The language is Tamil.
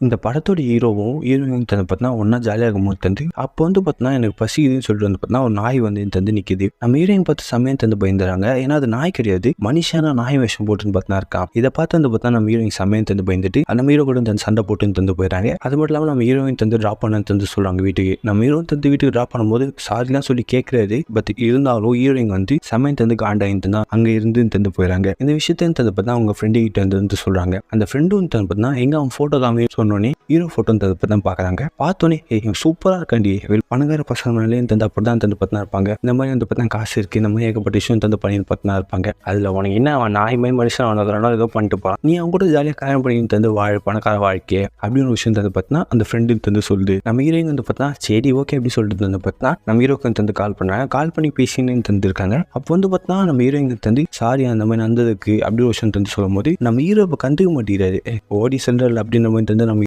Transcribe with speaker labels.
Speaker 1: இந்த படத்தோட ஹீரோவும் ஹீரோயின் தந்து பார்த்தீங்கன்னா ஒன்றா ஜாலியாக இருக்கும்போது தந்து அப்போ வந்து பார்த்தீங்கன்னா எனக்கு பசிக்குதுன்னு சொல்லிட்டு வந்து பார்த்தீங்கன்னா ஒரு நாய் வந்து தந்து நிற்கிது. நம்ம ஹீரோயின் பார்த்து சமயம் தந்து பயந்துறாங்க. ஏன்னா அது நாய் கிடையாது, மனுஷனா நாய் வேஷம் போட்டுன்னு பார்த்தா இருக்கான். இதை பார்த்து வந்து பார்த்தா நம்ம ஹீரோயின் சமயம் தந்து பயந்துட்டு நம்ம ஹீரோ கூட தந்து சண்டை போட்டுன்னு தந்து போயிடறாங்க. அது மட்டும் இல்லாமல் நம்ம ஹீரோயின் தந்து ட்ராப் பண்ணு தந்து சொல்கிறாங்க வீட்டுக்கு. நம்ம ஹீரோயின் தந்து வீட்டுக்கு ட்ராப் பண்ணும்போது சாரிலாம் சொல்லி கேட்கறாரு. பட் இருந்தாலும் ஹீரோயின் வந்து சமயம் தந்து காண்டாயின்னு தான் அங்கே இருந்து தந்து போயிடறாங்க. இந்த விஷயத்தையும் தந்து பார்த்தா அவங்க ஃப்ரெண்டு கிட்ட வந்து சொல்கிறாங்க. அந்த ஃப்ரெண்டும் தந்து பார்த்தா எங்கே அவன் ஃபோட்டோ காமி சொன்னோன்னே ஹீரோ ஃபோட்டோ தந்து பார்த்தா பார்க்குறாங்க. பார்த்தோன்னே சூப்பராக இருக்காண்டி பணக்கார பசங்க மேலேயும் தந்து அப்படி தான் தந்து பார்த்தா இருப்பாங்க. இந்த மாதிரி வந்து பார்த்தா காசு இருக்குது, இந்த மாதிரி ஏகப்பட்ட விஷயம் தந்து பண்ணி பார்த்தா இருப்பாங்க. அதில் உனக்கு என்ன அவன் நாய் மாதிரி மனுஷன் அவனுக்கு ஏதோ பண்ணிட்டு போகிறான், நீ அவங்க கூட ஜாலியாக கல்யாணம் பண்ணி தந்து பணக்கார வாழ்க்கை அப்படின்னு ஒரு விஷயம் தந்து பார்த்தா அந்த ஃப்ரெண்டு தந்து சொல்லுது. நம்ம ஹீரோயின் வந்து பார்த்தா சரி ஓகே அப்படி சொல்லிட்டு வந்து பார்த்தா நம்ம ஹீரோக்கு தந்து கால் பண்ணுறாங்க. கால் பண்ணி பேசின்னு தந்துருக்காங்க. அப்போ வந்து பார்த்தா நம்ம ஹீரோயின் தந்து சாரி அந்த மாதிரி நடந்ததுக்கு அப்படி ஒரு விஷயம் தந்து சொல்லும் போது நம்ம ஹீரோ இப்போ கண்டுக்க மாட்டேங்கிறாரு. ஓடி சென்ட்ரல் அப்படின்ற மாதிரி தந்து நம்ம